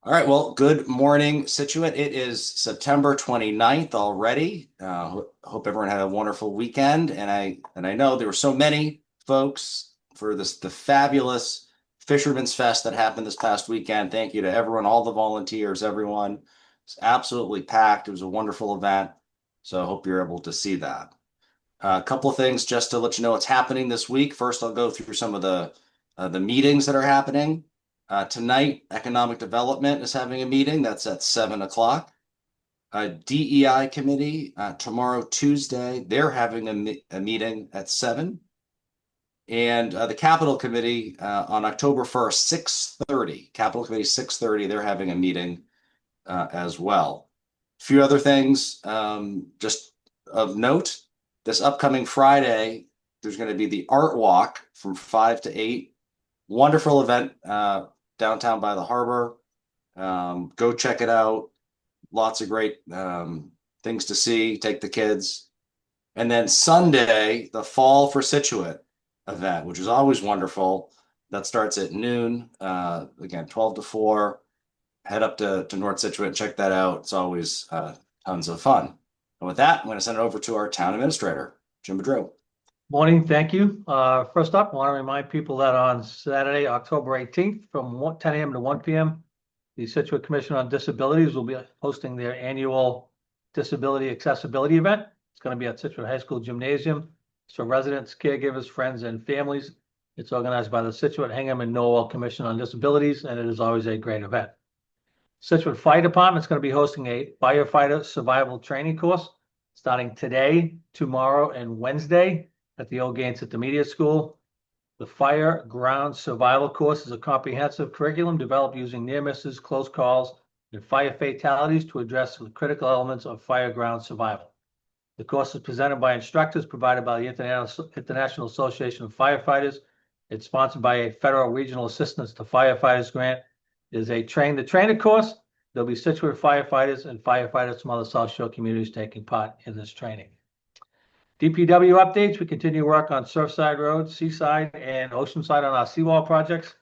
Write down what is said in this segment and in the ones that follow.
All right, well, good morning, Scituate. It is September 29th already. Hope everyone had a wonderful weekend. And I know there were so many folks for the fabulous Fisherman's Fest that happened this past weekend. Thank you to everyone, all the volunteers, everyone. It's absolutely packed. It was a wonderful event. So I hope you're able to see that. A couple of things just to let you know what's happening this week. First, I'll go through some of the meetings that are happening. Tonight, Economic Development is having a meeting. That's at 7 o'clock. DEI committee tomorrow, Tuesday, they're having a meeting at 7. And the Capital Committee on October 1st, 6:30. Capital Committee 6:30. They're having a meeting as well. A few other things just of note. This upcoming Friday, there's going to be the Art Walk from 5 to 8. Wonderful event downtown by the harbor. Go check it out. Lots of great things to see. Take the kids. And then Sunday, the Fall for Scituate event, which is always wonderful. That starts at noon. Again, 12 to 4. Head up to North Scituate and check that out. It's always tons of fun. And with that, I'm going to send it over to our town administrator, Jim Boudreau. Morning, thank you. First up, I want to remind people that on Saturday, October 18th, from 10 a.m. to 1 p.m., the Scituate Commission on Disabilities will be hosting their annual Disability Accessibility event. It's going to be at Scituate High School Gymnasium. So residents, caregivers, friends, and families. It's organized by the Scituate, Hingham, and Norwell Commission on Disabilities, and it is always a great event. Scituate Fire Department is going to be hosting a firefighter survival training course starting today, tomorrow, and Wednesday at the Old Gaines Intermediate School. The Fire Ground Survival course is a comprehensive curriculum developed using near misses, close calls, and fire fatalities to address the critical elements of fire ground survival. The course is presented by instructors provided by the International Association of Firefighters. It's sponsored by a Federal Regional Assistance to Firefighters grant. It is a train-the-trainer course. There'll be Scituate firefighters and firefighters from other South Shore communities taking part in this training. DPW updates. We continue work on Surfside Road, Seaside, and Oceanside on our seawall projects.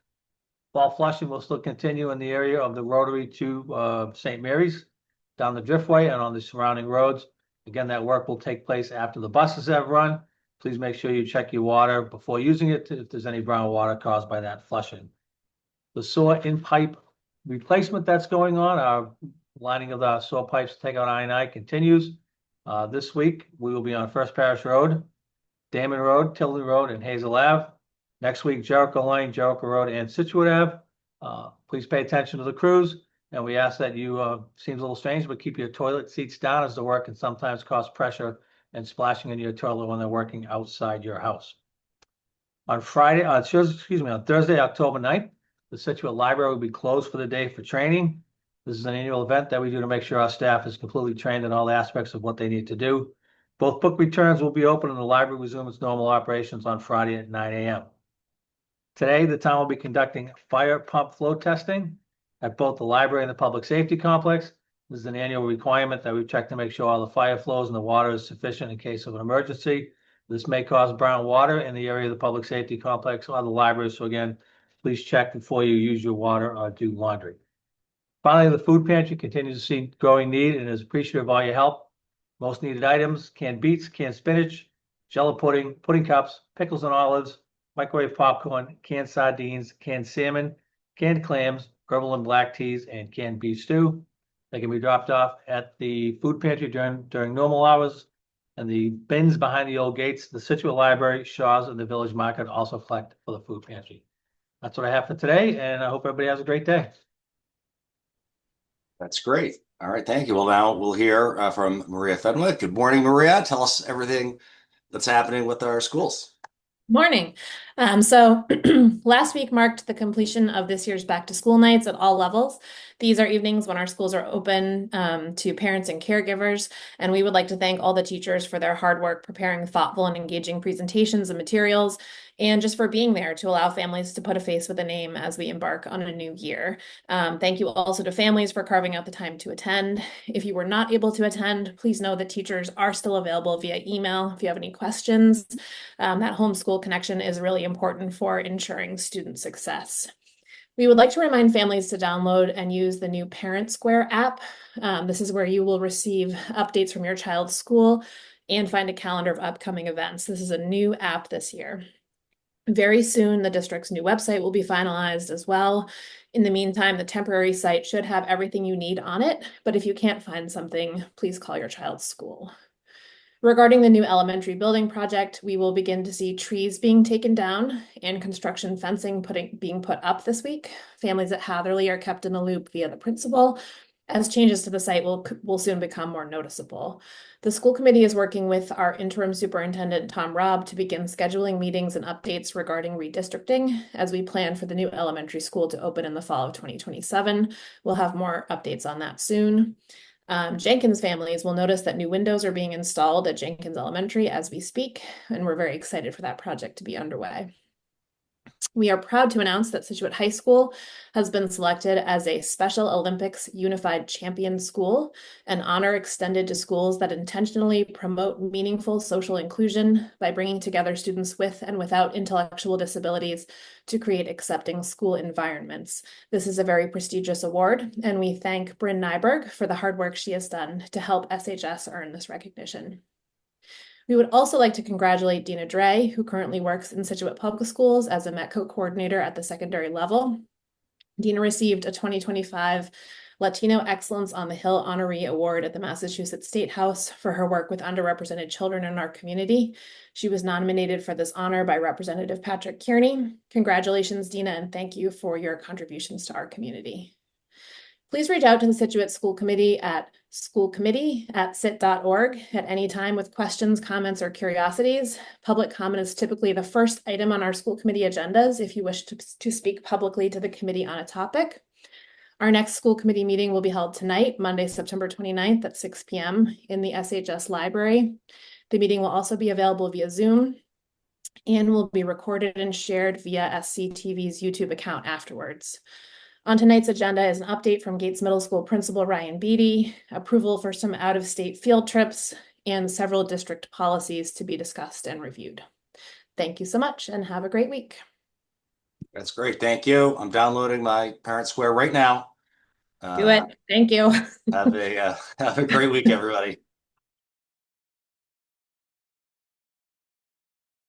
Fall flushing will still continue in the area of the Rotary to St. Mary's, down the Driftway, and on the surrounding roads. Again, that work will take place after the buses have run. Please make sure you check your water before using it if there's any brown water caused by that flushing. The sewer in-pipe replacement that's going on, our lining of the sewer pipes to take out I&I continues. This week, we will be on First Parish Road, Damon Road, Tilden Road, and Hazel Ave. Next week, Jericho Lane, Jericho Road, and Scituate Ave. Please pay attention to the crews, and we ask that you, seems a little strange, but keep your toilet seats down as the work can sometimes cause pressure and splashing into your toilet when they're working outside your house. On Thursday, October 9th, the Scituate Library will be closed for the day for training. This is an annual event that we do to make sure our staff is completely trained in all aspects of what they need to do. Both book returns will be open and the library resume its normal operations on Friday at 9 a.m. Today, the town will be conducting fire pump flow testing at both the library and the public safety complex. This is an annual requirement that we check to make sure all the fire flows and the water is sufficient in case of an emergency. This may cause brown water in the area of the public safety complex or the library. So again, please check before you use your water or do laundry. Finally, the food pantry continues to see growing need and is appreciative of all your help. Most needed items: canned beets, canned spinach, Jello pudding, pudding cups, pickles and olives, microwave popcorn, canned sardines, canned salmon, canned clams, herbal and black teas, and canned beef stew. They can be dropped off at the food pantry during normal hours, and the bins behind the old gates, the Scituate Library, Shaw's, and the Village Market also collect for the food pantry. That's what I have for today, and I hope everybody has a great day. That's great. All right, thank you. Well, now we'll hear from Maria Fenwick. Good morning, Maria. Tell us everything that's happening with our schools. Morning. So last week marked the completion of this year's back to school nights at all levels. These are evenings when our schools are open to parents and caregivers, and we would like to thank all the teachers for their hard work preparing thoughtful and engaging presentations and materials, and just for being there to allow families to put a face with a name as we embark on a new year. Thank you also to families for carving out the time to attend. If you were not able to attend, please know that teachers are still available via email if you have any questions. That homeschool connection is really important for ensuring student success. We would like to remind families to download and use the new Parent Square app. This is where you will receive updates from your child's school and find a calendar of upcoming events. This is a new app this year. Very soon, the district's new website will be finalized as well. In the meantime, the temporary site should have everything you need on it, but if you can't find something, please call your child's school. Regarding the new elementary building project, we will begin to see trees being taken down and construction fencing being put up this week. Families at Hatherley are kept in the loop via the principal, as changes to the site will soon become more noticeable. The school committee is working with our interim superintendent, Tom Robb, to begin scheduling meetings and updates regarding redistricting as we plan for the new elementary school to open in the fall of 2027. We'll have more updates on that soon. Jenkins families will notice that new windows are being installed at Jenkins Elementary as we speak, and we're very excited for that project to be underway. We are proud to announce that Scituate High School has been selected as a Special Olympics Unified Champion School, an honor extended to schools that intentionally promote meaningful social inclusion by bringing together students with and without intellectual disabilities to create accepting school environments. This is a very prestigious award, and we thank Bryn Nyberg for the hard work she has done to help SHS earn this recognition. We would also like to congratulate Dina Dre, who currently works in Scituate Public Schools as a METCO coordinator at the secondary level. Dina received a 2025 Latino Excellence on the Hill Honoree Award at the Massachusetts State House for her work with underrepresented children in our community. She was nominated for this honor by Representative Patrick Kearney. Congratulations, Dina, and thank you for your contributions to our community. Please reach out to the Scituate School Committee at schoolcommittee@scit.org at any time with questions, comments, or curiosities. Public comment is typically the first item on our school committee agendas if you wish to speak publicly to the committee on a topic. Our next school committee meeting will be held tonight, Monday, September 29th at 6 p.m. in the SHS library. The meeting will also be available via Zoom and will be recorded and shared via SCTV's YouTube account afterwards. On tonight's agenda is an update from Gates Middle School Principal Ryan Beatty, approval for some out-of-state field trips, and several district policies to be discussed and reviewed. Thank you so much and have a great week. That's great. Thank you. I'm downloading my Parent Square right now. Do it. Thank you. Have a great week, everybody.